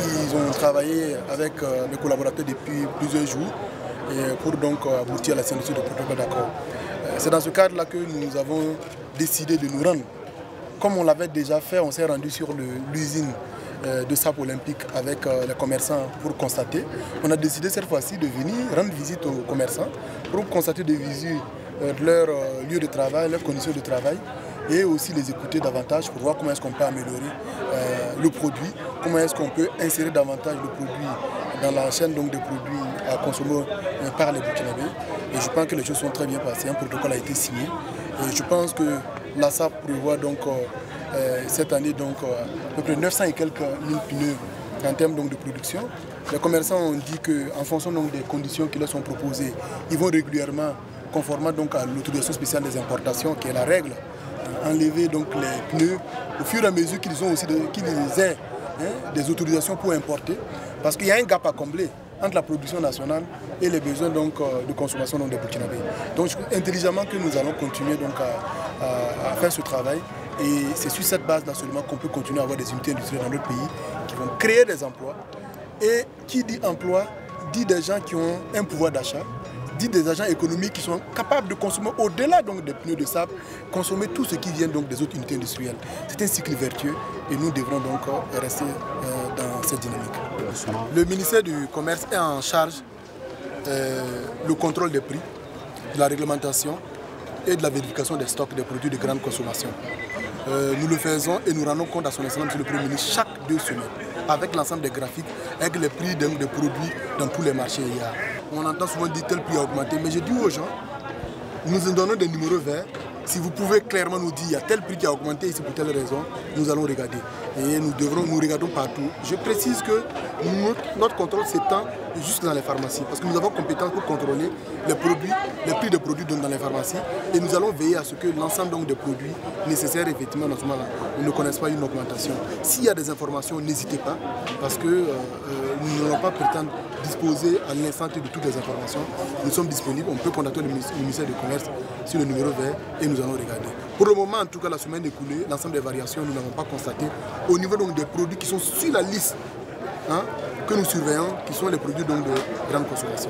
Ils ont travaillé avec les collaborateurs depuis plusieurs jours pour donc aboutir à la signature du protocole d'accord. C'est dans ce cadre-là que nous avons décidé de nous rendre. Comme on l'avait déjà fait, on s'est rendu sur l'usine de sable olympique avec les commerçants pour constater. On a décidé cette fois-ci de venir rendre visite aux commerçants pour constater de visu leur lieu de travail, leurs conditions de travail et aussi les écouter davantage pour voir comment est-ce qu'on peut améliorer le produit, comment est-ce qu'on peut insérer davantage le produit dans la chaîne donc, des produits à consommer par les Burkinabés. Et je pense que les choses sont très bien passées, un protocole a été signé. Et je pense que la SAP prévoit donc cette année donc, à peu près 900 et quelques mille pneus en termes donc, de production. Les commerçants ont dit qu'en fonction donc, des conditions qui leur sont proposées, ils vont régulièrement, conformément donc, à l'autorisation spéciale des importations, qui est la règle, enlever donc, les pneus au fur et à mesure qu'ils ont aussi aient des autorisations pour importer. Parce qu'il y a un gap à combler entre la production nationale et les besoins donc, de consommation donc, des Burkinabés. Donc intelligemment que nous allons continuer donc, à faire ce travail. Et c'est sur cette base-là seulement qu'on peut continuer à avoir des unités industrielles dans notre pays qui vont créer des emplois. Et qui dit emploi, dit des gens qui ont un pouvoir d'achat, dit des agents économiques qui sont capables de consommer au-delà donc des pneus de sable, consommer tout ce qui vient donc des autres unités industrielles. C'est un cycle vertueux et nous devrons donc rester dans cette dynamique. Le ministère du Commerce est en charge le contrôle des prix, de la réglementation et de la vérification des stocks des produits de grande consommation. Nous le faisons et nous rendons compte à son excellence, Monsieur le Premier ministre, chaque 2 semaines, avec l'ensemble des graphiques, avec les prix des produits dans tous les marchés. On entend souvent dire tel prix a augmenté, mais je dis aux gens, nous nous donnons des numéros verts. Si vous pouvez clairement nous dire, il y a tel prix qui a augmenté ici pour telle raison, nous allons regarder. Et nous regardons partout. Je précise que notre contrôle s'étend juste dans les pharmacies, parce que nous avons compétence pour contrôler les prix des produits dans les pharmacies. Et nous allons veiller à ce que l'ensemble des produits nécessaires, effectivement, dans ce moment-là, ne connaissent pas une augmentation. S'il y a des informations, n'hésitez pas, parce que nous n'allons pas prétendre disposer à l'instant de toutes les informations. Nous sommes disponibles, on peut contacter le ministère du Commerce sur le numéro vert et nous allons regarder. Pour le moment, en tout cas, la semaine écoulée, l'ensemble des variations, nous n'avons pas constaté. Au niveau donc, des produits qui sont sur la liste que nous surveillons, qui sont les produits donc, de grande consommation.